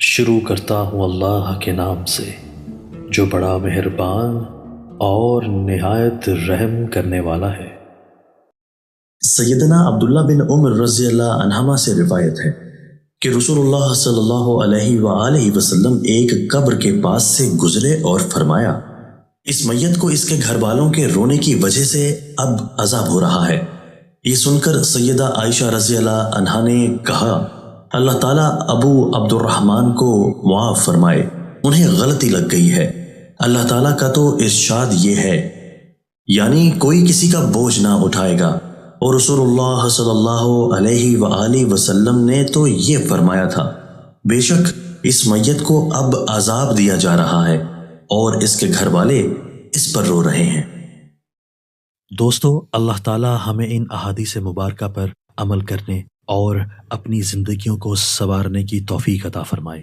شروع کرتا ہوں اللہ کے نام سے جو بڑا مہربان اور نہایت رحم کرنے والا ہے۔ سیدنا عبداللہ بن عمر رضی اللہ عنہما سے روایت ہے کہ رسول اللہ صلی اللہ علیہ وآلہ وسلم ایک قبر کے پاس سے گزرے اور فرمایا، اس میت کو اس کے گھر والوں کے رونے کی وجہ سے اب عذاب ہو رہا ہے۔ یہ سن کر سیدہ عائشہ رضی اللہ عنہا نے کہا، اللہ تعالیٰ ابو عبد الرحمن کو معاف فرمائے، انہیں غلطی لگ گئی ہے۔ اللہ تعالیٰ کا تو ارشاد یہ ہے، یعنی کوئی کسی کا بوجھ نہ اٹھائے گا، اور رسول اللہ صلی اللہ علیہ وآلہ وسلم نے تو یہ فرمایا تھا، بے شک اس میت کو اب عذاب دیا جا رہا ہے اور اس کے گھر والے اس پر رو رہے ہیں۔ دوستو، اللہ تعالی ہمیں ان احادیث مبارکہ پر عمل کرنے اور اپنی زندگیوں کو سنوارنے کی توفیق عطا فرمائے۔